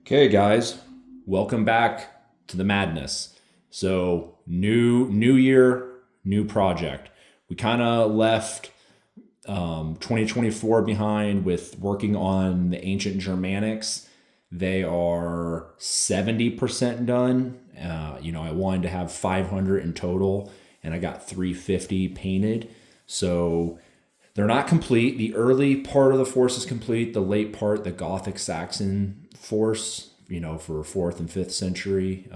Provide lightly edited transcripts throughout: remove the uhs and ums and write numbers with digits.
Okay, guys, welcome back to the madness. So, new year, new project. We kind of left 2024 behind with working on the ancient Germanics. They are 70% done. I wanted to have 500 in total, and I got 350 painted. So they're not complete. The early part of the force is complete. The late part, the Gothic Saxon force, for fourth and fifth century,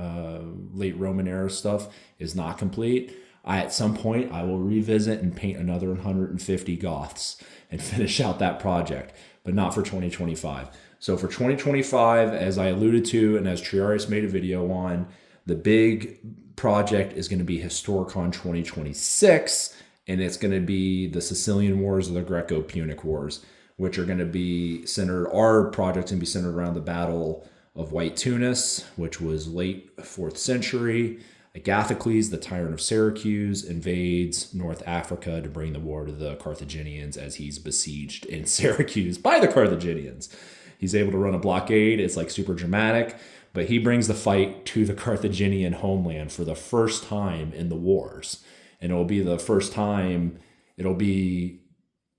late Roman era stuff, is not complete. At some point, I will revisit and paint another 150 Goths and finish out that project, but not for 2025. So for 2025, as I alluded to, and as Triarius made a video on, the big project is going to be Historicon 2026, and it's going to be the Sicilian Wars or the Greco-Punic Wars, which are going to be centered, our project's going to be centered around the Battle of White Tunis, which was late 4th century. Agathocles, the tyrant of Syracuse, invades North Africa to bring the war to the Carthaginians as he's besieged in Syracuse by the Carthaginians. He's able to run a blockade. It's like super dramatic, but he brings the fight to the Carthaginian homeland for the first time in the wars. And it'll be the first time, it'll be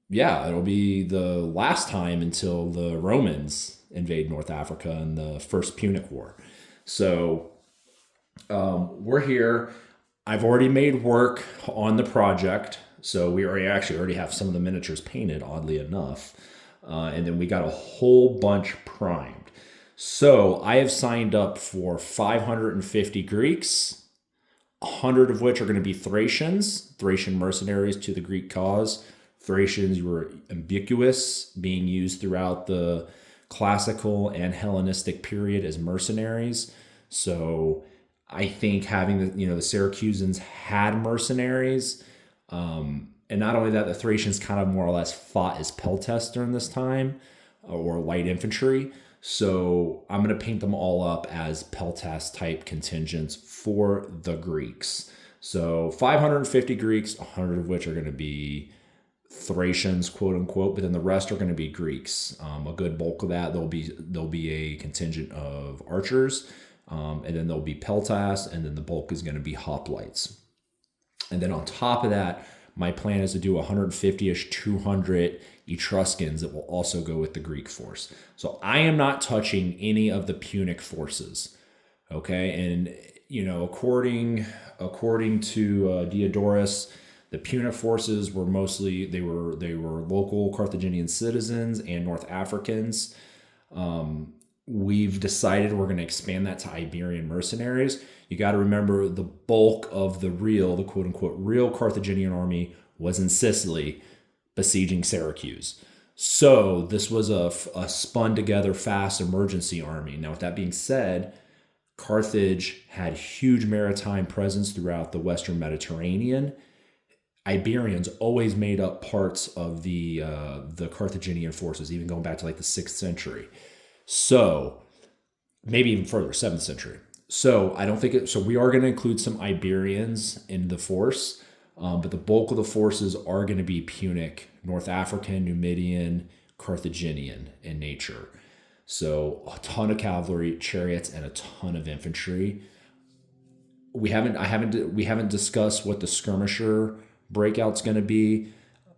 the last time until the Romans invade North Africa in the First Punic War. So we're here. I've already made work on the project. So we already have some of the miniatures painted, oddly enough. And then we got a whole bunch primed. So I have signed up for 550 Greeks, 100 of which are going to be Thracian mercenaries to the Greek cause. Thracians were ubiquitous, being used throughout the classical and Hellenistic period as mercenaries. So I think having the Syracusans had mercenaries, and not only that, the Thracians kind of more or less fought as peltasts during this time, or light infantry. So I'm going to paint them all up as peltast type contingents for the Greeks. So 550 Greeks, 100 of which are going to be Thracians, quote unquote, but then the rest are going to be Greeks. A good bulk of that, there'll be a contingent of archers, and then there'll be peltasts, and then the bulk is going to be hoplites. And then on top of that, my plan is to do 150-ish, 200 Etruscans that will also go with the Greek force. So I am not touching any of the Punic forces. Okay, and according to Diodorus, the Punic forces were mostly they were local Carthaginian citizens and North Africans. We've decided we're going to expand that to Iberian mercenaries. You got to remember the bulk of the quote unquote real Carthaginian army was in Sicily, besieging Syracuse. So this was a spun together fast emergency army. Now, with that being said, Carthage had huge maritime presence throughout the Western Mediterranean. Iberians always made up parts of the Carthaginian forces, even going back to like the 6th century. So maybe even further, 7th century. So I don't think it. So we are going to include some Iberians in the force, but the bulk of the forces are going to be Punic, North African, Numidian, Carthaginian in nature. So a ton of cavalry, chariots, and a ton of infantry. We haven't discussed what the skirmisher breakout's going to be.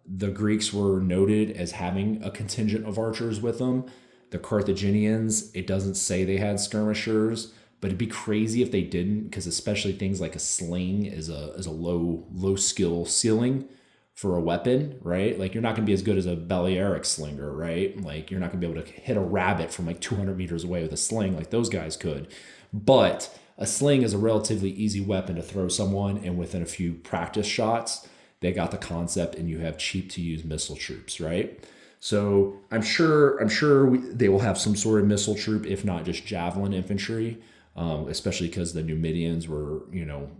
The Greeks were noted as having a contingent of archers with them. The Carthaginians, it doesn't say they had skirmishers, but it'd be crazy if they didn't, because especially things like a sling is a low skill ceiling for a weapon, right? Like you're not going to be as good as a Balearic slinger, right? Like you're not going to be able to hit a rabbit from like 200 meters away with a sling like those guys could. But a sling is a relatively easy weapon to throw someone, and within a few practice shots, they got the concept, and you have cheap to use missile troops, right? So I'm sure they will have some sort of missile troop, if not just javelin infantry, especially because the Numidians were,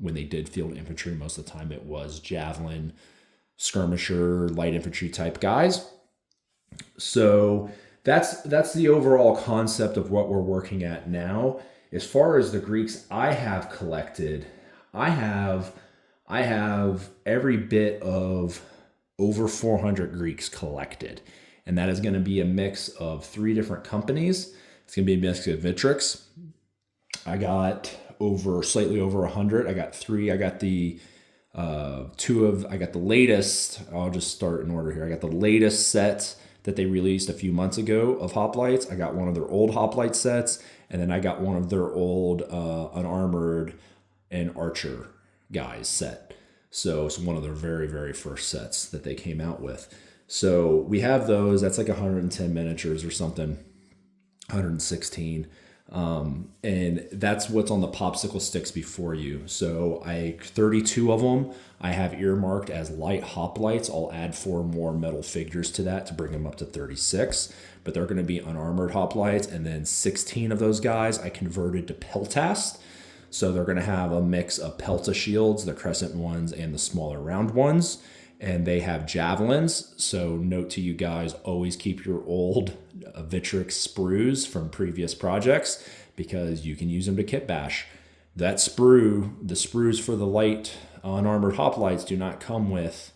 when they did field infantry, most of the time it was javelin, skirmisher, light infantry type guys. So that's the overall concept of what we're working at now. As far as the Greeks I have collected, I have every bit of over 400 Greeks collected. And that is going to be a mix of 3 different companies. It's going to be a mix of Victrix. I got slightly over 100. I got 3. I got the I got the latest. I'll just start in order here. I got the latest set that they released a few months ago of hoplites. I got one of their old hoplite sets, and then I got one of their old unarmored and archer guys set. So it's one of their very, very first sets that they came out with. So we have those. That's like 110 miniatures or something, 116. And that's what's on the popsicle sticks before you. So 32 of them I have earmarked as light hoplites. I'll add 4 more metal figures to that to bring them up to 36, but they're going to be unarmored hoplites. And then 16 of those guys I converted to peltast. So they're going to have a mix of pelta shields, the crescent ones and the smaller round ones. And they have javelins. So note to you guys, always keep your old Victrix sprues from previous projects because you can use them to kit bash. That sprue, the sprues for the light unarmored hoplites do not come with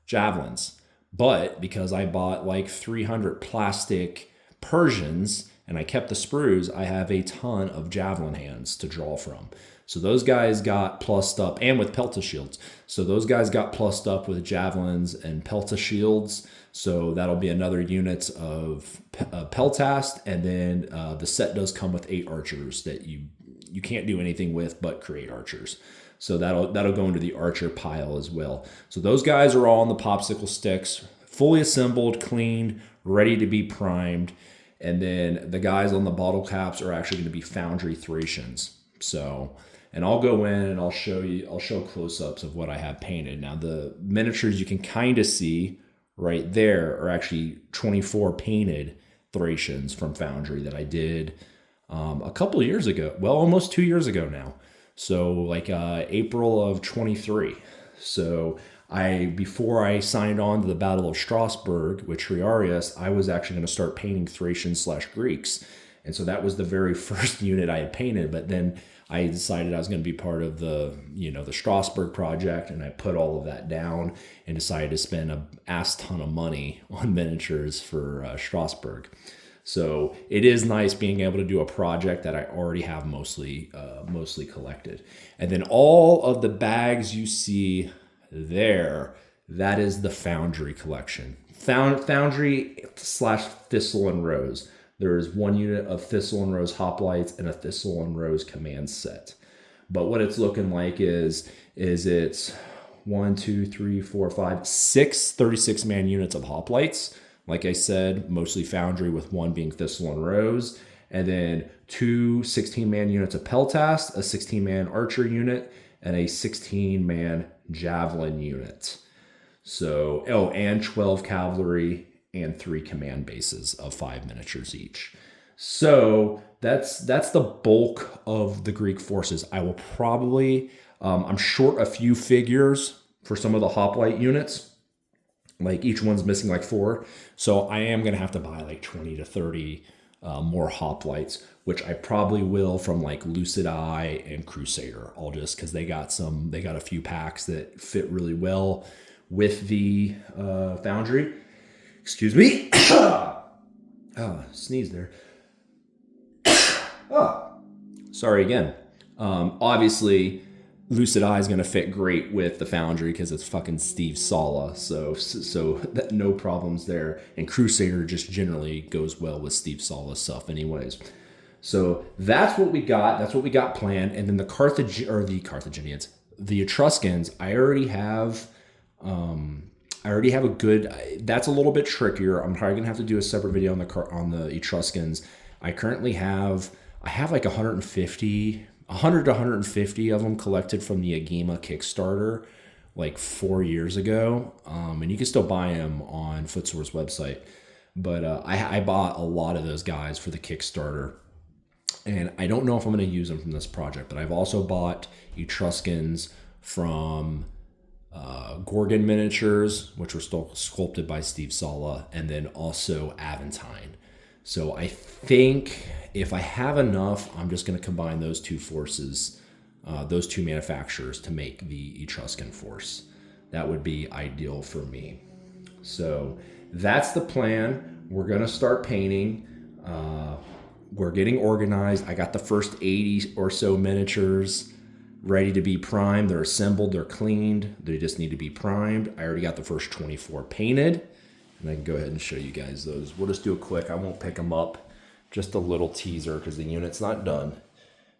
javelins. But because I bought like 300 plastic Persians and I kept the sprues, I have a ton of javelin hands to draw from. So those guys got plussed up, and with pelta shields. So those guys got plussed up with javelins and pelta shields. So that'll be another unit of peltast. And then the set does come with 8 archers that you can't do anything with but create archers. So that'll go into the archer pile as well. So those guys are all on the popsicle sticks, fully assembled, cleaned, ready to be primed. And then the guys on the bottle caps are actually going to be foundry Thracians. So, and I'll go in and I'll show close-ups of what I have painted. Now the miniatures you can kind of see right there are actually 24 painted Thracians from Foundry that I did a couple of years ago. Well, almost 2 years ago now. So like April of 23. So before I signed on to the Battle of Strasbourg with Triarius, I was actually going to start painting Thracians/Greeks. And so that was the very first unit I had painted. But then I decided I was going to be part of the Strasbourg project, and I put all of that down and decided to spend a ass ton of money on miniatures for Strasbourg. So it is nice being able to do a project that I already have mostly collected. And then all of the bags you see there, that is the Foundry collection. Foundry/Thistle and Rose. There is 1 unit of Thistle and Rose hoplites and a Thistle and Rose command set. But what it's looking like is it's 1, 2, 3, 4, 5, 6 36-man units of hoplites. Like I said, mostly Foundry with 1 being Thistle and Rose. And then 2 16-man units of peltast, a 16-man archer unit, and a 16-man javelin unit. So, and 12 cavalry and 3 command bases of 5 miniatures each. So that's the bulk of the Greek forces. I will probably, I'm short a few figures for some of the hoplite units. Like each one's missing like 4. So I am going to have to buy like 20 to 30 more hoplites, which I probably will from like Lucid Eye and Crusader. All just because they got a few packs that fit really well with the Foundry. Excuse me. Sneeze there. Sorry again. Obviously, Lucid Eye is going to fit great with the Foundry because it's fucking Steve Sala. So that, no problems there. And Crusader just generally goes well with Steve Sala stuff anyways. So that's what we got. That's what we got planned. And then the Carthaginians, the Etruscans, I already have a good. That's a little bit trickier. I'm probably gonna have to do a separate video on the Etruscans. I have like 100 to 150 of them collected from the Agema Kickstarter like 4 years ago, and you can still buy them on Footsore's website. But I bought a lot of those guys for the Kickstarter, and I don't know if I'm gonna use them from this project. But I've also bought Etruscans from Gorgon miniatures, which were still sculpted by Steve Sala, and then also Aventine. So I think if I have enough, I'm just going to combine those 2 forces, those 2 manufacturers to make the Etruscan force. That would be ideal for me. So that's the plan. We're going to start painting. we're getting organized. I got the first 80 or so miniatures ready to be primed. They're assembled, they're cleaned. They just need to be primed. I already got the first 24 painted, and I can go ahead and show you guys those. We'll just do a quick, I won't pick them up, just a little teaser because the unit's not done.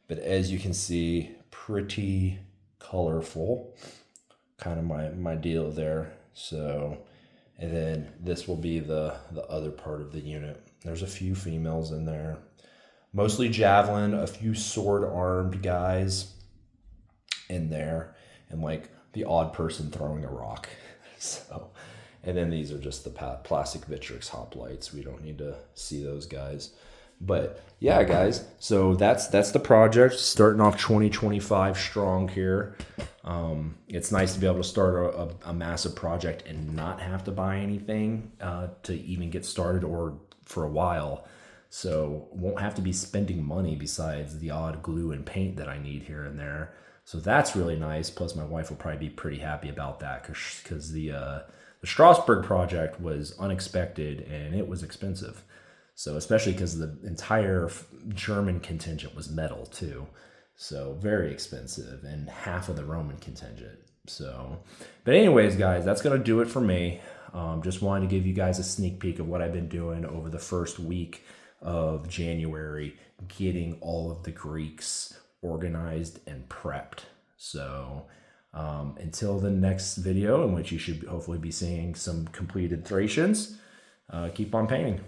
But as you can see, pretty colorful, kind of my deal there. So, and then this will be the other part of the unit. There's a few females in there, mostly javelin, a few sword armed guys in there, and like the odd person throwing a rock. So, and then these are just the plastic Victrix hoplites. We don't need to see those guys. But yeah, guys, so that's the project, starting off 2025 strong here. It's nice to be able to start a massive project and not have to buy anything to even get started or for a while. So won't have to be spending money besides the odd glue and paint that I need here and there. So that's really nice. Plus my wife will probably be pretty happy about that because the Strasbourg project was unexpected and it was expensive. So especially because the entire German contingent was metal too. So very expensive, and half of the Roman contingent. So, but anyways, guys, that's going to do it for me. Just wanted to give you guys a sneak peek of what I've been doing over the first week of January, getting all of the Greeks organized and prepped. So until the next video, in which you should hopefully be seeing some completed Thracians, keep on painting.